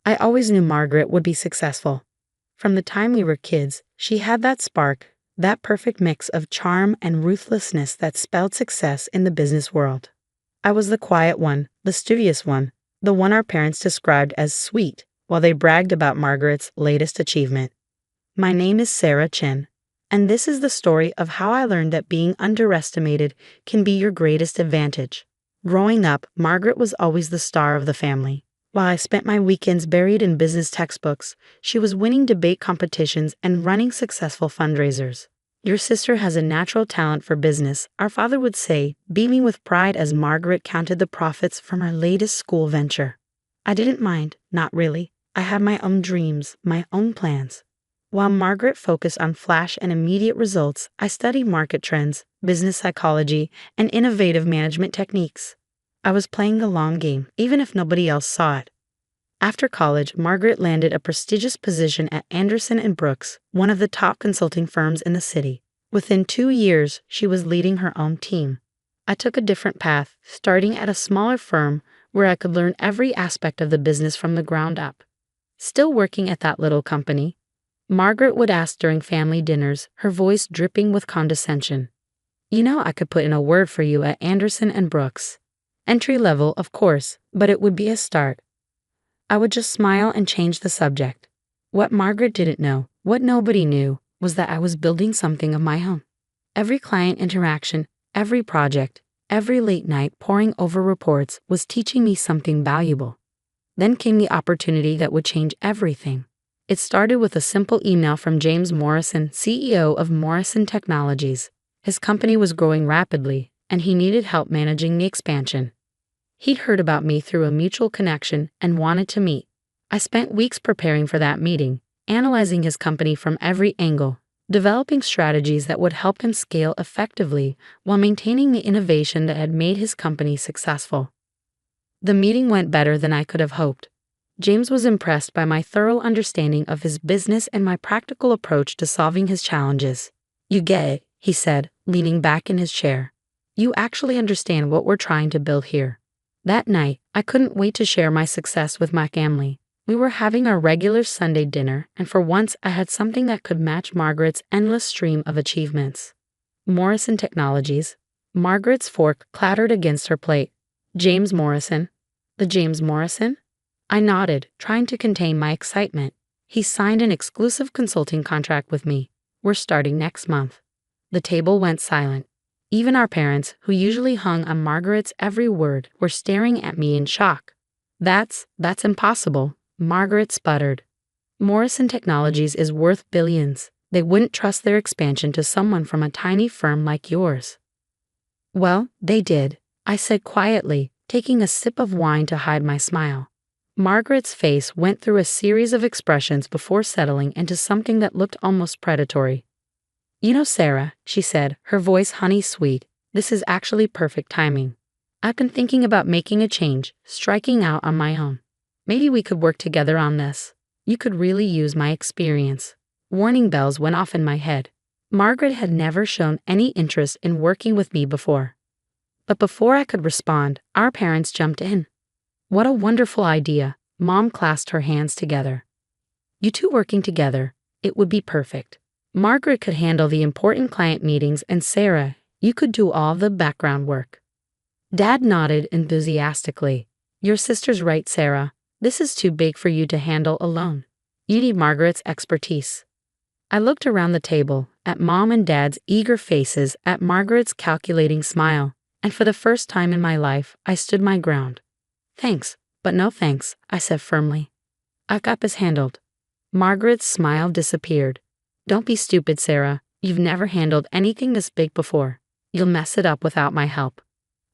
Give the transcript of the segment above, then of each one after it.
I always knew Margaret would be successful. From the time we were kids, she had that spark, that perfect mix of charm and ruthlessness that spelled success in the business world. I was the quiet one, the studious one, the one our parents described as sweet, while they bragged about Margaret's latest achievement. My name is Sarah Chen, and this is the story of how I learned that being underestimated can be your greatest advantage. Growing up, Margaret was always the star of the family. While I spent my weekends buried in business textbooks, she was winning debate competitions and running successful fundraisers. Your sister has a natural talent for business, our father would say, beaming with pride as Margaret counted the profits from her latest school venture. I didn't mind, not really. I had my own dreams, my own plans. While Margaret focused on flash and immediate results, I studied market trends, business psychology, and innovative management techniques. I was playing the long game, even if nobody else saw it. After college, Margaret landed a prestigious position at Anderson & Brooks, one of the top consulting firms in the city. Within 2 years, she was leading her own team. I took a different path, starting at a smaller firm where I could learn every aspect of the business from the ground up. Still working at that little company, Margaret would ask during family dinners, her voice dripping with condescension. "You know I could put in a word for you at Anderson & Brooks. Entry level, of course, but it would be a start." I would just smile and change the subject. What Margaret didn't know, what nobody knew, was that I was building something of my own. Every client interaction, every project, every late night poring over reports was teaching me something valuable. Then came the opportunity that would change everything. It started with a simple email from James Morrison, CEO of Morrison Technologies. His company was growing rapidly, and he needed help managing the expansion. He'd heard about me through a mutual connection and wanted to meet. I spent weeks preparing for that meeting, analyzing his company from every angle, developing strategies that would help him scale effectively while maintaining the innovation that had made his company successful. The meeting went better than I could have hoped. James was impressed by my thorough understanding of his business and my practical approach to solving his challenges. "You get it," he said, leaning back in his chair. "You actually understand what we're trying to build here." That night, I couldn't wait to share my success with my family. We were having our regular Sunday dinner, and for once I had something that could match Margaret's endless stream of achievements. Morrison Technologies. Margaret's fork clattered against her plate. "James Morrison." "The James Morrison?" I nodded, trying to contain my excitement. "He signed an exclusive consulting contract with me. We're starting next month." The table went silent. Even our parents, who usually hung on Margaret's every word, were staring at me in shock. That's impossible," Margaret sputtered. "Morrison Technologies is worth billions. They wouldn't trust their expansion to someone from a tiny firm like yours." "Well, they did," I said quietly, taking a sip of wine to hide my smile. Margaret's face went through a series of expressions before settling into something that looked almost predatory. "You know, Sarah," she said, her voice honey-sweet, "this is actually perfect timing. I've been thinking about making a change, striking out on my own. Maybe we could work together on this. You could really use my experience." Warning bells went off in my head. Margaret had never shown any interest in working with me before. But before I could respond, our parents jumped in. "What a wonderful idea," Mom clasped her hands together. "You two working together, it would be perfect. Margaret could handle the important client meetings, and Sarah, you could do all the background work." Dad nodded enthusiastically. "Your sister's right, Sarah. This is too big for you to handle alone. You need Margaret's expertise." I looked around the table, at Mom and Dad's eager faces, at Margaret's calculating smile, and for the first time in my life, I stood my ground. "Thanks, but no thanks," I said firmly. "I've got this handled." Margaret's smile disappeared. "Don't be stupid, Sarah. You've never handled anything this big before. You'll mess it up without my help."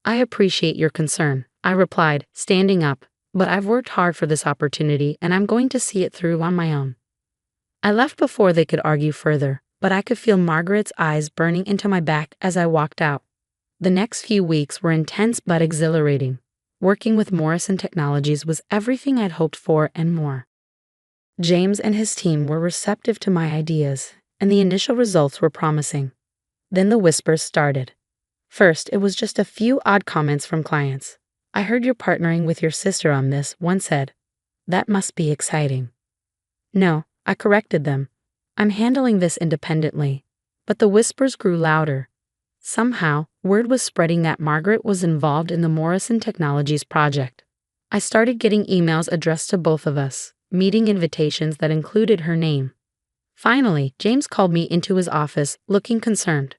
"I appreciate your concern," I replied, standing up, "but I've worked hard for this opportunity and I'm going to see it through on my own." I left before they could argue further, but I could feel Margaret's eyes burning into my back as I walked out. The next few weeks were intense but exhilarating. Working with Morrison Technologies was everything I'd hoped for and more. James and his team were receptive to my ideas, and the initial results were promising. Then the whispers started. First, it was just a few odd comments from clients. "I heard you're partnering with your sister on this," one said. That must be exciting. No, I corrected them. I'm handling this independently. But the whispers grew louder. Somehow, word was spreading that Margaret was involved in the Morrison Technologies project. I started getting emails addressed to both of us, meeting invitations that included her name. Finally, James called me into his office, looking concerned.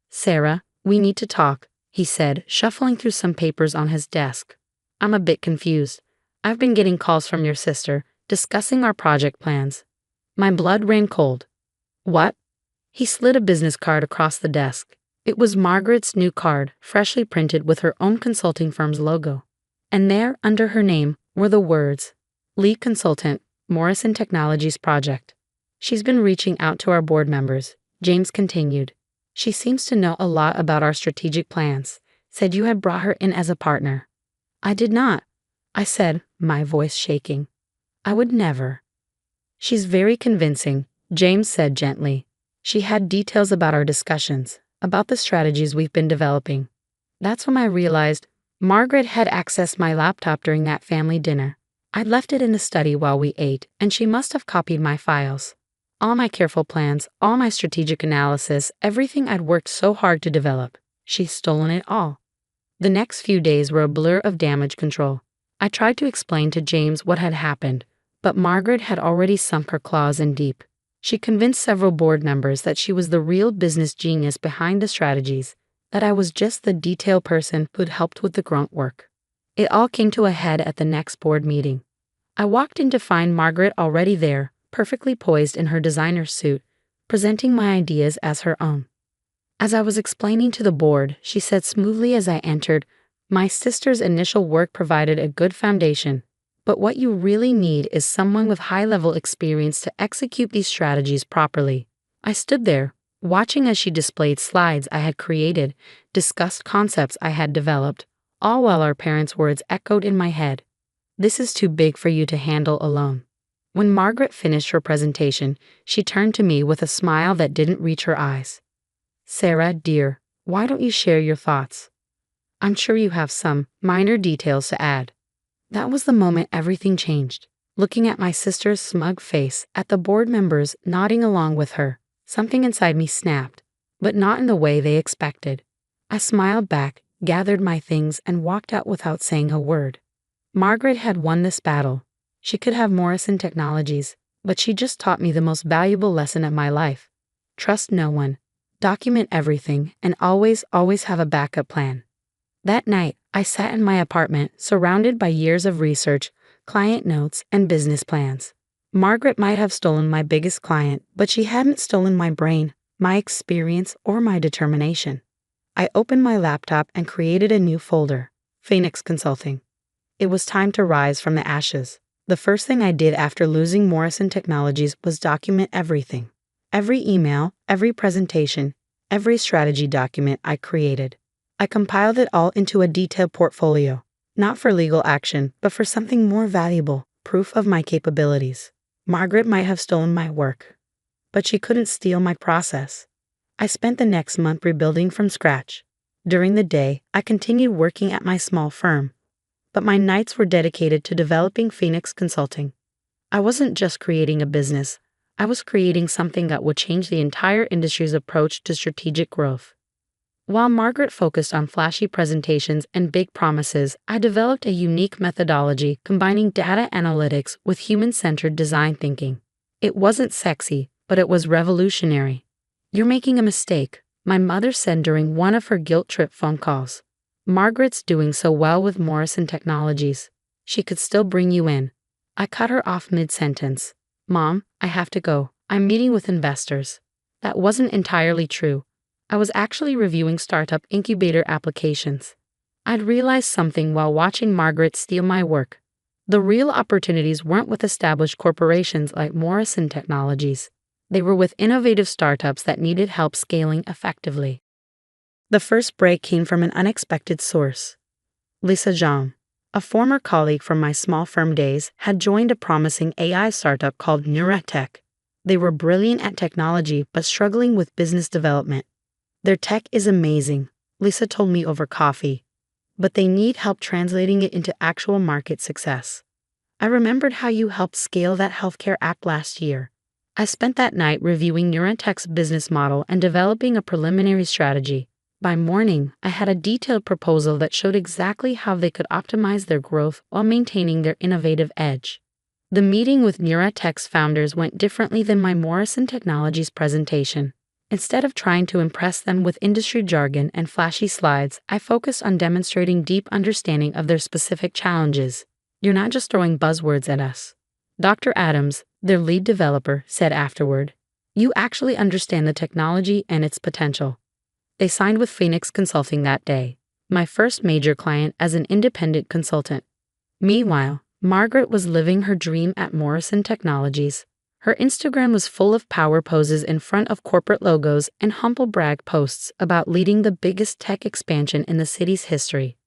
"Sarah, we need to talk," he said, shuffling through some papers on his desk. "I'm a bit confused. I've been getting calls from your sister, discussing our project plans." My blood ran cold. "What?" He slid a business card across the desk. It was Margaret's new card, freshly printed with her own consulting firm's logo. And there, under her name, were the words, "Lead Consultant, Morrison Technologies Project." "She's been reaching out to our board members," James continued. "She seems to know a lot about our strategic plans. Said you had brought her in as a partner." "I did not," I said, my voice shaking. "I would never." "She's very convincing," James said gently. "She had details about our discussions, about the strategies we've been developing." That's when I realized Margaret had accessed my laptop during that family dinner. I'd left it in the study while we ate, and she must have copied my files. All my careful plans, all my strategic analysis, everything I'd worked so hard to develop. She's stolen it all. The next few days were a blur of damage control. I tried to explain to James what had happened, but Margaret had already sunk her claws in deep. She convinced several board members that she was the real business genius behind the strategies, that I was just the detail person who'd helped with the grunt work. It all came to a head at the next board meeting. I walked in to find Margaret already there, perfectly poised in her designer's suit, presenting my ideas as her own. As I was explaining to the board, she said smoothly as I entered, "My sister's initial work provided a good foundation, but what you really need is someone with high-level experience to execute these strategies properly." I stood there, watching as she displayed slides I had created, discussed concepts I had developed, all while our parents' words echoed in my head. "This is too big for you to handle alone." When Margaret finished her presentation, she turned to me with a smile that didn't reach her eyes. "Sarah, dear, why don't you share your thoughts? I'm sure you have some minor details to add." That was the moment everything changed. Looking at my sister's smug face, at the board members nodding along with her, something inside me snapped, but not in the way they expected. I smiled back, gathered my things, and walked out without saying a word. Margaret had won this battle. She could have Morrison Technologies, but she just taught me the most valuable lesson of my life. Trust no one, document everything, and always have a backup plan. That night, I sat in my apartment, surrounded by years of research, client notes, and business plans. Margaret might have stolen my biggest client, but she hadn't stolen my brain, my experience, or my determination. I opened my laptop and created a new folder, Phoenix Consulting. It was time to rise from the ashes. The first thing I did after losing Morrison Technologies was document everything. Every email, every presentation, every strategy document I created. I compiled it all into a detailed portfolio, not for legal action, but for something more valuable, proof of my capabilities. Margaret might have stolen my work, but she couldn't steal my process. I spent the next month rebuilding from scratch. During the day, I continued working at my small firm, but my nights were dedicated to developing Phoenix Consulting. I wasn't just creating a business, I was creating something that would change the entire industry's approach to strategic growth. While Margaret focused on flashy presentations and big promises, I developed a unique methodology combining data analytics with human-centered design thinking. It wasn't sexy, but it was revolutionary. "You're making a mistake," my mother said during one of her guilt trip phone calls. "Margaret's doing so well with Morrison Technologies. She could still bring you in." I cut her off mid-sentence. "Mom, I have to go. I'm meeting with investors." That wasn't entirely true. I was actually reviewing startup incubator applications. I'd realized something while watching Margaret steal my work. The real opportunities weren't with established corporations like Morrison Technologies. They were with innovative startups that needed help scaling effectively. The first break came from an unexpected source. Lisa Zhang, a former colleague from my small firm days, had joined a promising AI startup called Neuratech. They were brilliant at technology but struggling with business development. "Their tech is amazing," Lisa told me over coffee, "but they need help translating it into actual market success." I remembered how you helped scale that healthcare app last year. I spent that night reviewing Neurotech's business model and developing a preliminary strategy. By morning, I had a detailed proposal that showed exactly how they could optimize their growth while maintaining their innovative edge. The meeting with Neurotech's founders went differently than my Morrison Technologies presentation. Instead of trying to impress them with industry jargon and flashy slides, I focused on demonstrating deep understanding of their specific challenges. You're not just throwing buzzwords at us. Dr. Adams, their lead developer, said afterward. You actually understand the technology and its potential. They signed with Phoenix Consulting that day, my first major client as an independent consultant. Meanwhile, Margaret was living her dream at Morrison Technologies. Her Instagram was full of power poses in front of corporate logos and humble brag posts about leading the biggest tech expansion in the city's history.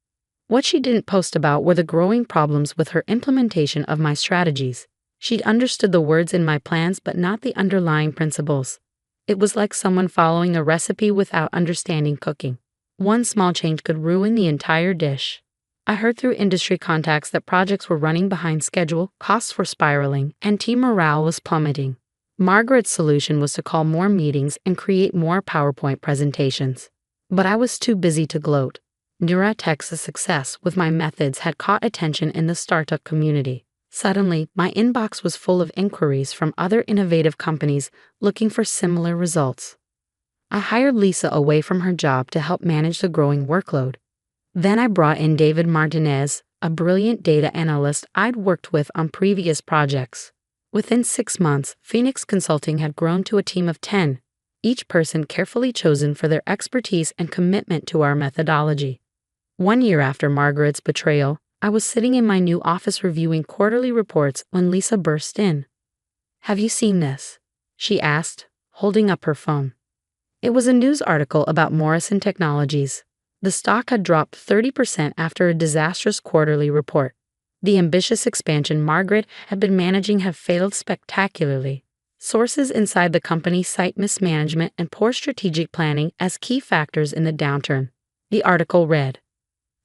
What she didn't post about were the growing problems with her implementation of my strategies. She'd understood the words in my plans but not the underlying principles. It was like someone following a recipe without understanding cooking. One small change could ruin the entire dish. I heard through industry contacts that projects were running behind schedule, costs were spiraling, and team morale was plummeting. Margaret's solution was to call more meetings and create more PowerPoint presentations. But I was too busy to gloat. Neurotech's success with my methods had caught attention in the startup community. Suddenly, my inbox was full of inquiries from other innovative companies looking for similar results. I hired Lisa away from her job to help manage the growing workload. Then I brought in David Martinez, a brilliant data analyst I'd worked with on previous projects. Within 6 months, Phoenix Consulting had grown to a team of 10, each person carefully chosen for their expertise and commitment to our methodology. 1 year after Margaret's betrayal, I was sitting in my new office reviewing quarterly reports when Lisa burst in. Have you seen this? She asked, holding up her phone. It was a news article about Morrison Technologies. The stock had dropped 30% after a disastrous quarterly report. The ambitious expansion Margaret had been managing had failed spectacularly. Sources inside the company cite mismanagement and poor strategic planning as key factors in the downturn. The article read,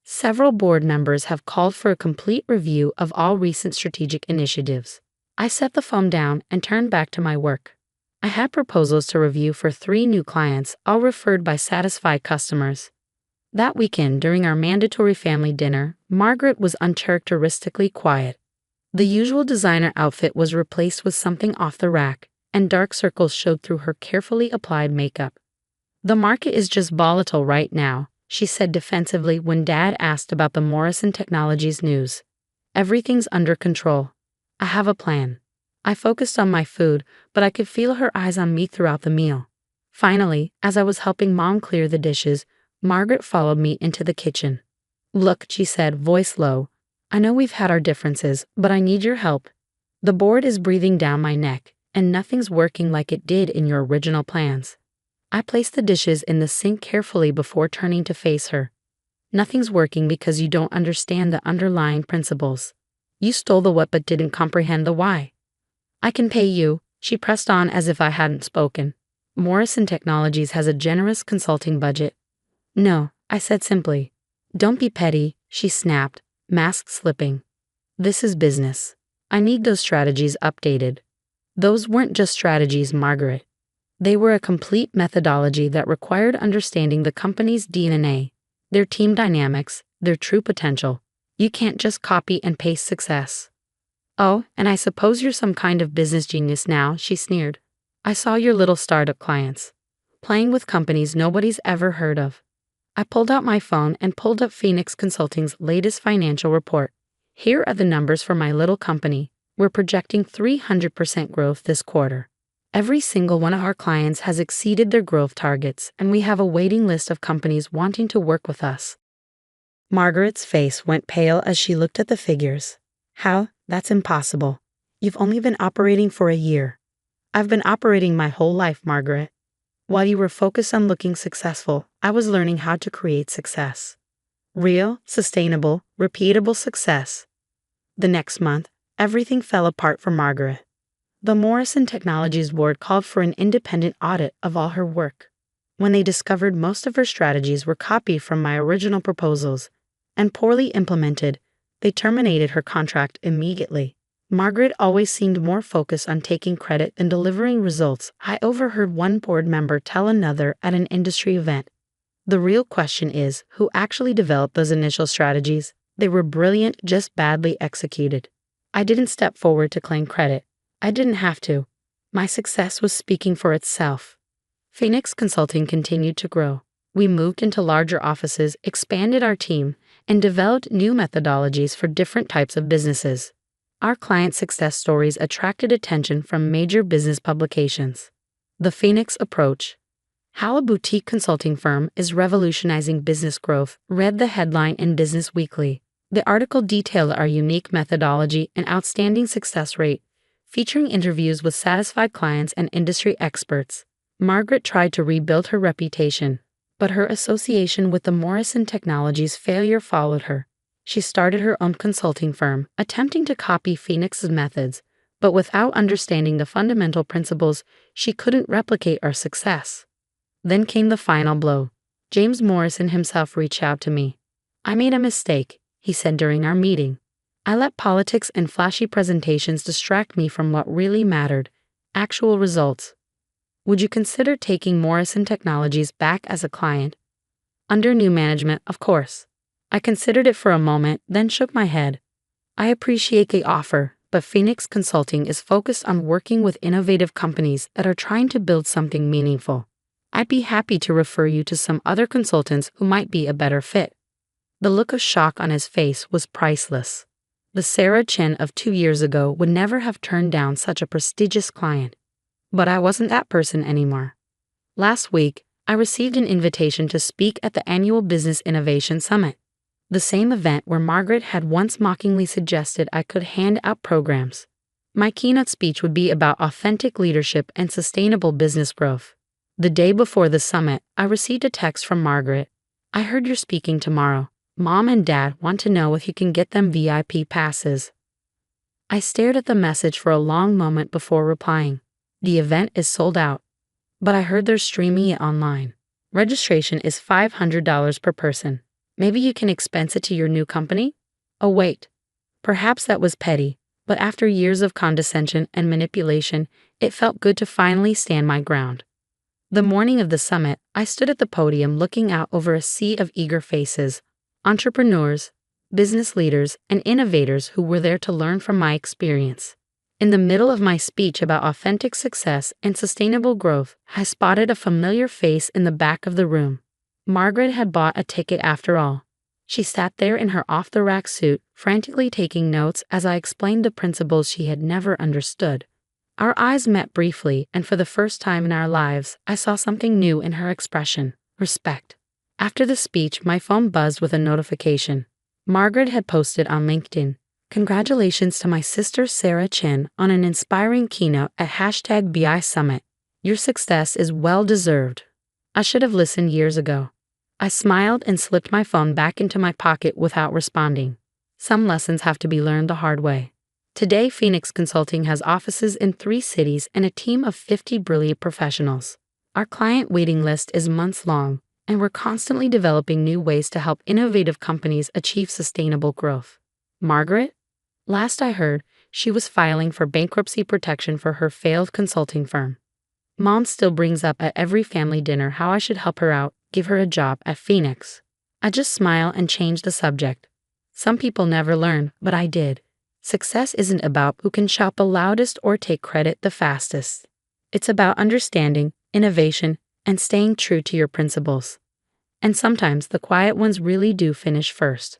several board members have called for a complete review of all recent strategic initiatives. I set the phone down and turned back to my work. I had proposals to review for 3 new clients, all referred by satisfied customers. That weekend, during our mandatory family dinner, Margaret was uncharacteristically quiet. The usual designer outfit was replaced with something off the rack, and dark circles showed through her carefully applied makeup. The market is just volatile right now, she said defensively when Dad asked about the Morrison Technologies news. Everything's under control. I have a plan. I focused on my food, but I could feel her eyes on me throughout the meal. Finally, as I was helping Mom clear the dishes, Margaret followed me into the kitchen. Look, she said, voice low. I know we've had our differences, but I need your help. The board is breathing down my neck, and nothing's working like it did in your original plans. I placed the dishes in the sink carefully before turning to face her. Nothing's working because you don't understand the underlying principles. You stole the what but didn't comprehend the why. I can pay you, she pressed on as if I hadn't spoken. Morrison Technologies has a generous consulting budget. No, I said simply. Don't be petty, she snapped, mask slipping. This is business. I need those strategies updated. Those weren't just strategies, Margaret. They were a complete methodology that required understanding the company's DNA, their team dynamics, their true potential. You can't just copy and paste success. Oh, and I suppose you're some kind of business genius now, she sneered. I saw your little startup clients, playing with companies nobody's ever heard of. I pulled out my phone and pulled up Phoenix Consulting's latest financial report. Here are the numbers for my little company. We're projecting 300% growth this quarter. Every single one of our clients has exceeded their growth targets, and we have a waiting list of companies wanting to work with us. Margaret's face went pale as she looked at the figures. How? That's impossible. You've only been operating for a year. I've been operating my whole life, Margaret. While you were focused on looking successful, I was learning how to create success. Real, sustainable, repeatable success. The next month, everything fell apart for Margaret. The Morrison Technologies board called for an independent audit of all her work. When they discovered most of her strategies were copied from my original proposals and poorly implemented, they terminated her contract immediately. Margaret always seemed more focused on taking credit than delivering results. I overheard one board member tell another at an industry event. The real question is, who actually developed those initial strategies? They were brilliant, just badly executed. I didn't step forward to claim credit. I didn't have to. My success was speaking for itself. Phoenix Consulting continued to grow. We moved into larger offices, expanded our team, and developed new methodologies for different types of businesses. Our client success stories attracted attention from major business publications. The Phoenix Approach: How a boutique consulting firm is revolutionizing business growth, read the headline in Business Weekly. The article detailed our unique methodology and outstanding success rate, featuring interviews with satisfied clients and industry experts. Margaret tried to rebuild her reputation, but her association with the Morrison Technologies failure followed her. She started her own consulting firm, attempting to copy Phoenix's methods, but without understanding the fundamental principles, she couldn't replicate our success. Then came the final blow. James Morrison himself reached out to me. "I made a mistake," he said during our meeting. "I let politics and flashy presentations distract me from what really mattered: actual results. Would you consider taking Morrison Technologies back as a client?" Under new management, of course. I considered it for a moment, then shook my head. I appreciate the offer, but Phoenix Consulting is focused on working with innovative companies that are trying to build something meaningful. I'd be happy to refer you to some other consultants who might be a better fit. The look of shock on his face was priceless. The Sarah Chen of 2 years ago would never have turned down such a prestigious client. But I wasn't that person anymore. Last week, I received an invitation to speak at the annual Business Innovation Summit, the same event where Margaret had once mockingly suggested I could hand out programs. My keynote speech would be about authentic leadership and sustainable business growth. The day before the summit, I received a text from Margaret. "I heard you're speaking tomorrow. Mom and Dad want to know if you can get them VIP passes." I stared at the message for a long moment before replying. "The event is sold out, but I heard they're streaming it online. Registration is $500 per person. Maybe you can expense it to your new company?" Oh wait, perhaps that was petty, but after years of condescension and manipulation, it felt good to finally stand my ground. The morning of the summit, I stood at the podium looking out over a sea of eager faces, entrepreneurs, business leaders, and innovators who were there to learn from my experience. In the middle of my speech about authentic success and sustainable growth, I spotted a familiar face in the back of the room. Margaret had bought a ticket after all. She sat there in her off-the-rack suit, frantically taking notes as I explained the principles she had never understood. Our eyes met briefly, and for the first time in our lives, I saw something new in her expression: respect. After the speech, my phone buzzed with a notification. Margaret had posted on LinkedIn, "Congratulations to my sister Sarah Chen on an inspiring keynote at #BI Summit. Your success is well deserved." I should have listened years ago. I smiled and slipped my phone back into my pocket without responding. Some lessons have to be learned the hard way. Today, Phoenix Consulting has offices in 3 cities and a team of 50 brilliant professionals. Our client waiting list is months long, and we're constantly developing new ways to help innovative companies achieve sustainable growth. Margaret? Last I heard, she was filing for bankruptcy protection for her failed consulting firm. Mom still brings up at every family dinner how I should help her out, give her a job at Phoenix. I just smile and change the subject. Some people never learn, but I did. Success isn't about who can shout the loudest or take credit the fastest. It's about understanding, innovation, and staying true to your principles. And sometimes the quiet ones really do finish first.